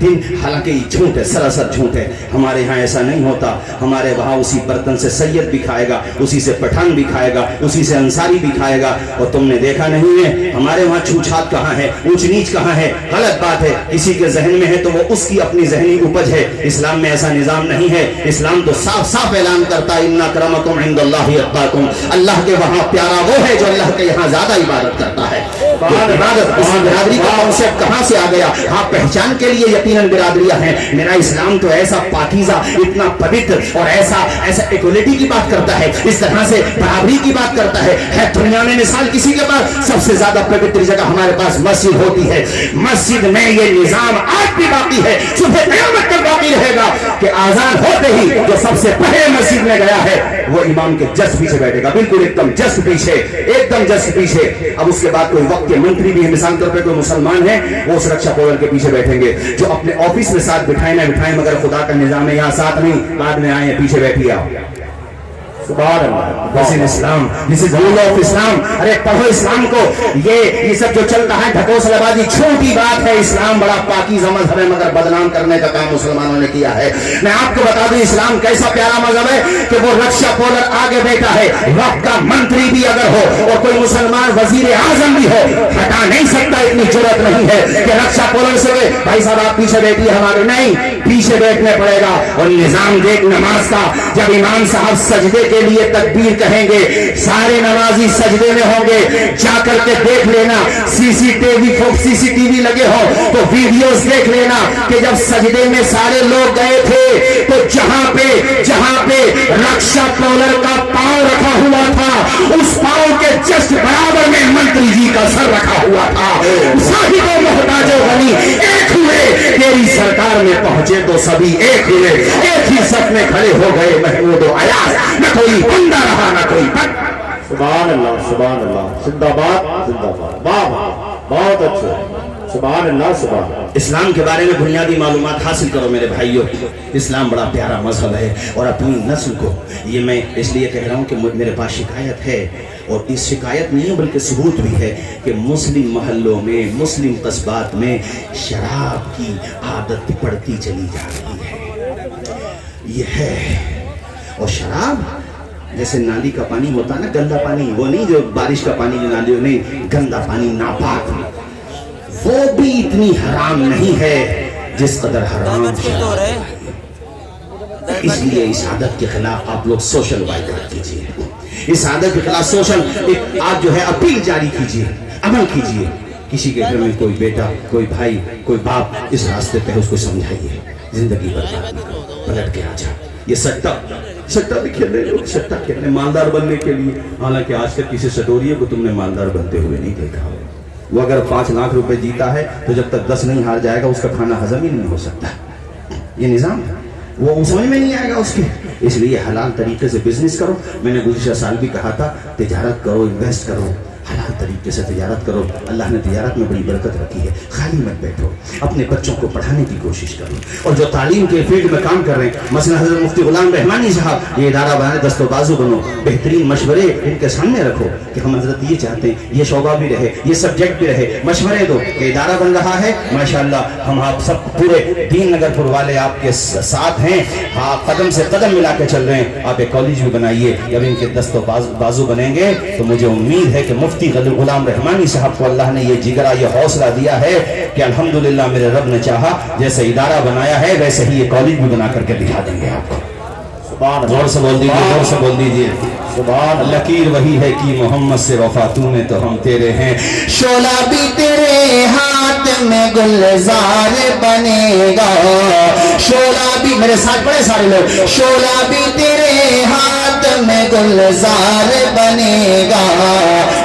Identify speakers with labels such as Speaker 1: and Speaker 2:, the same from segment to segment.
Speaker 1: دن حالانکہ یہ جھوٹ ہے، سراسر جھوٹ ہے. ہمارے ہاں ایسا نہیں ہوتا. ہمارے وہاں اسی برتن سے سید بھی کھائے گا، اسی سے پٹھان بھی کھائے گا، اسی سے انصاری بھی کھائے گا. اور تم نے دیکھا نہیں ہے ہمارے وہاں چھوٹ چھات کہاں ہے، اونچ نیچ کہاں ہے. غلط بات ہے. کسی کے ذہن میں ہے تو وہ اس کی اپنی ذہنی اپج ہے. اسلام میں ایسا نظام نہیں ہے. اسلام تو صاف صاف اعلان کرتا ہے ان اکرمکم عند اللہ اتقاکم. اللہ کے وہاں پیارا وہ ہے جو اللہ کے یہاں زیادہ عبادت کرتا ہے. عبادت اس برادری کا کانسیپٹ کہاں سے آ گیا؟ ہاں پہچان کے لیے یقیناً برادریاں ہیں. میرا اسلام تو ایسا پاکیزہ، اتنا پوتر اور ایسا ایکولیٹی کی بات کرتا ہے، اس طرح سے برابری کی بات کرتا ہے. دنیا میں مثال کسی کے پاس سب سے زیادہ پوتر جگہ ہمارے پاس مسجد ہوتی ہے. مسجد میں یہ نظام آج بھی باقی ہے، صبح قیامت تک باقی رہے گا کہ آزان ہوتے ہی جو سب سے پہلے مسجد میں گیا ہے وہ امام کے جسٹ پیچھے بیٹھے گا، بالکل ایک دم جسٹ پیچھے، ایک دم جسٹ پیچھے. اب اس کے بعد کوئی وقت کے منتری بھی ہے، مثال طور پہ کوئی مسلمان ہے، وہ سرکشا پولر کے پیچھے بیٹھیں گے. جو اپنے آفس میں ساتھ بٹھائیں نہ بٹھائیں مگر خدا کا نظام ہے یہاں ساتھ نہیں، بعد میں آئے پیچھے بیٹھیے آپ. سبحان اللہ. دس از اسلام، دس از رول آف اسلام. ارے پڑھو اسلام کو. یہ سب جو چلتا ہے ڈھکوسلہ بازی چھوٹی بات ہے. اسلام بڑا پاکیزہ مذہب ہے مگر بدنام کرنے کا کام مسلمانوں نے کیا ہے. میں آپ کو بتا دوں اسلام کیسا پیارا مذہب ہے کہ وہ رکشا پولر آگے بیٹھا ہے، وقت کا منتری بھی اگر ہو اور کوئی مسلمان وزیر اعظم بھی ہو ہٹا نہیں سکتا. اتنی جرأت نہیں ہے کہ رکشا پولر سے بھائی صاحب آپ پیچھے بیٹھیے ہمارے، نہیں، پیچھے بیٹھنے پڑے گا. اور نظام دیکھ نماز کا، جب امام صاحب سجدے کے لیے تکبیر کہیں گے سارے نمازی سجدے میں ہوں گے. جا کر کے دیکھ لینا سی سی ٹی وی لگے ہو تو ویڈیوز دیکھ لینا کہ جب سجدے میں سارے لوگ گئے تھے تو جہاں پہ رکشا پولر کا پاؤں رکھا ہوا تھا اس پاؤں کے جسٹ برابر میں منتری جی کا سر رکھا ہوا تھا. صاحب و محتاج و غنی ایک ہوئے، تیری سرکار میں پہنچے تو سبھی ایک ہوئے، ایک ہی صف میں کھڑے ہو گئے محمود و ایاز. نہ کوئی بندہ رہا نہ کوئی بند.
Speaker 2: سبحان اللہ، سبحان اللہ. زندہ باد، زندہ باد. واہ، بہت اچھا. سبحان اللہ، سبحان اللہ.
Speaker 1: اسلام کے بارے میں بنیادی معلومات حاصل کرو میرے بھائیوں. اسلام بڑا پیارا مذہب ہے اور اپنی نسل کو، یہ میں اس لیے کہہ رہا ہوں کہ میرے پاس شکایت ہے اور اس شکایت نہیں بلکہ ثبوت بھی ہے کہ مسلم محلوں میں، مسلم قصبات میں شراب کی عادت بڑھتی چلی جا رہی ہے. یہ ہے. اور شراب جیسے نالی کا پانی ہوتا ہے نا، گندا پانی، وہ نہیں جو بارش کا پانی جو نالیوں نہیں، گندا پانی ناپاک، وہ بھی اتنی حرام نہیں ہے جس قدر حرام شراب ہے. اس لیے اس عادت کے خلاف آپ لوگ سوشل وائکٹ کیجیے. اس عادت کے خلاف سوشل آپ جو ہے اپیل جاری کیجیے، عمل کیجیے. کسی کے گھر میں کوئی بیٹا، کوئی بھائی، کوئی باپ اس راستے پہ اس کو سمجھائیے. زندگی برباد نہ کرو، پلٹ کے آ جا. یہ سٹا بھی کھیل رہے لوگ، سٹا کھیل رہے مالدار بننے کے لیے. حالانکہ آج تک کسی سٹوریے کو تم نے مالدار بنتے ہوئے نہیں دیکھا ہو. وہ اگر 5 لاکھ روپے جیتا ہے تو جب تک 10 نہیں ہار جائے گا اس کا کھانا ہضم ہی نہیں ہو سکتا. یہ نظام ہے، وہ سمجھ میں نہیں آئے گا اس کی. اس لیے حلال طریقے سے بزنس کرو. میں نے گزشتہ سال بھی کہا تھا تجارت کرو، انویسٹ کرو، حلال طریقے سے تجارت کرو. اللہ نے تجارت میں بڑی برکت رکھی ہے. خالی مت بیٹھو، اپنے بچوں کو پڑھانے کی کوشش کرو. اور جو تعلیم کے فیلڈ میں کام کر رہے ہیں، مثلا حضرت مفتی غلام رحمانی صاحب یہ ادارہ بنانے دست و بازو بنو، بہترین مشورے ان کے سامنے رکھو کہ ہم حضرت یہ چاہتے ہیں، یہ شعبہ بھی رہے، یہ سبجیکٹ بھی رہے. مشورے دو کہ ادارہ بن رہا ہے ماشاءاللہ، ہم آپ سب پورے دین نگر پور والے آپ کے ساتھ ہیں، آپ قدم سے قدم ملا کے چل رہے ہیں. آپ ایک کالج بھی بنائیے. جب ان کے دست و بازو بنیں گے تو مجھے امید ہے کہ مفتی غلام رحمانی صاحب کو اللہ نے یہ جگرا، یہ حوصلہ دیا ہے کہ الحمدللہ میرے رب نے چاہا جیسے ادارہ بنایا ہے ویسے ہی یہ کالج بھی بنا کر کے دکھا دیں گے آپ کو. زور سے بول دیجیے، زور سے بول دیجیے. لکیر وہی ہے کہ محمد سے وفا تو نے تو ہم تیرے ہیں.
Speaker 3: شعلہ بھی تیرے ہاتھ میں گلزار بنے گا. شعلہ بھی میرے ساتھ بڑے سارے لوگ. شعلہ بھی تیرے ہاتھ میں گلزار بنے گا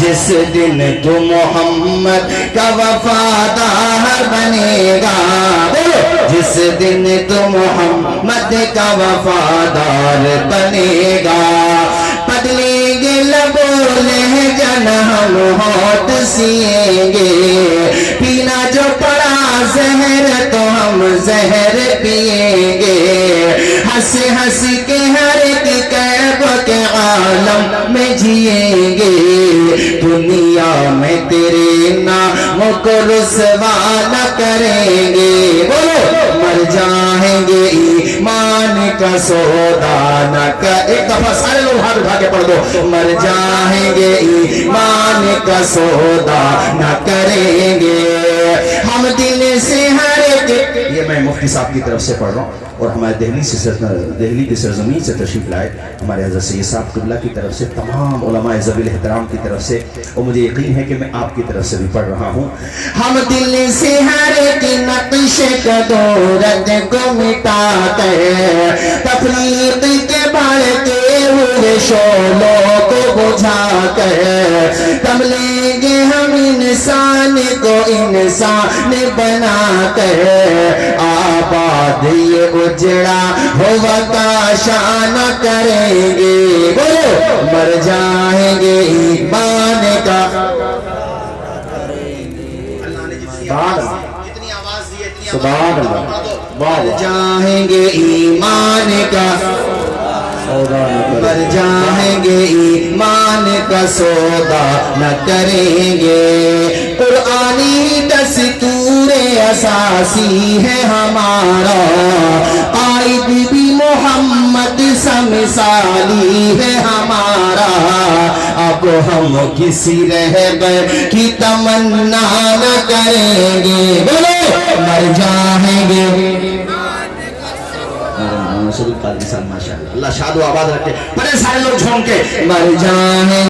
Speaker 3: جس دن تو محمد کا وفادار بنے گا. جس دن تو محمد کا وفادار بنے گا. بدلیں گے لبوں لہجن ہم ہوت سیئیں گے. پینا جو پڑا زہر تو ہم زہر پیئیں گے. ہنس ہنس کے ہر ایک قیب کے عالم میں جیئیں گے. دنیا میں تیرے نام کو رسوا نہ کریں گے. بولو جائیں گے ایمان کا سودا نہ کر ایک دفعہ سارے لوگ ہاتھ اٹھا کے پڑھ دو مر جائیں گے ایمان کا سودا نہ کریں گے ہم دل سے ہر ایک یہ میں مفتی صاحب کی طرف سے پڑھ رہا ہوں اور ہمارے دہلی کی سرزمین سے تشریف لائے ہمارے حضرت سید صاحب قبلہ کی طرف سے تمام علماء ذوی احترام کی طرف سے اور مجھے یقین ہے کہ میں آپ کی طرف سے بھی پڑھ رہا ہوں ہم دل سے ہر ایک نقش قدورت کو مٹا کر تفریق کے بڑھتے ہوئے شعلوں کو بجھا کر تب لیں گے ہم انسان کو انسان بنا کر آباد یہ اجڑا ہوا کا شان کریں گے بولو مر جائیں گے ایمان کا
Speaker 2: سبحان اللہ
Speaker 3: مر جائیں گے ایمان کا مر جائیں گے ایمان کا سودا نہ کریں گے قرآنی دستور اساسی ہے ہمارا قائد بھی محمد سمثالی ہے ہمارا اب ہم کسی رہبر کی تمنا نہ کریں گے بولو مر جائیں گے ماشاء اللہ اللہ شاد و آباد رکھے بڑے سارے لوگ جھوم کے مر جائیں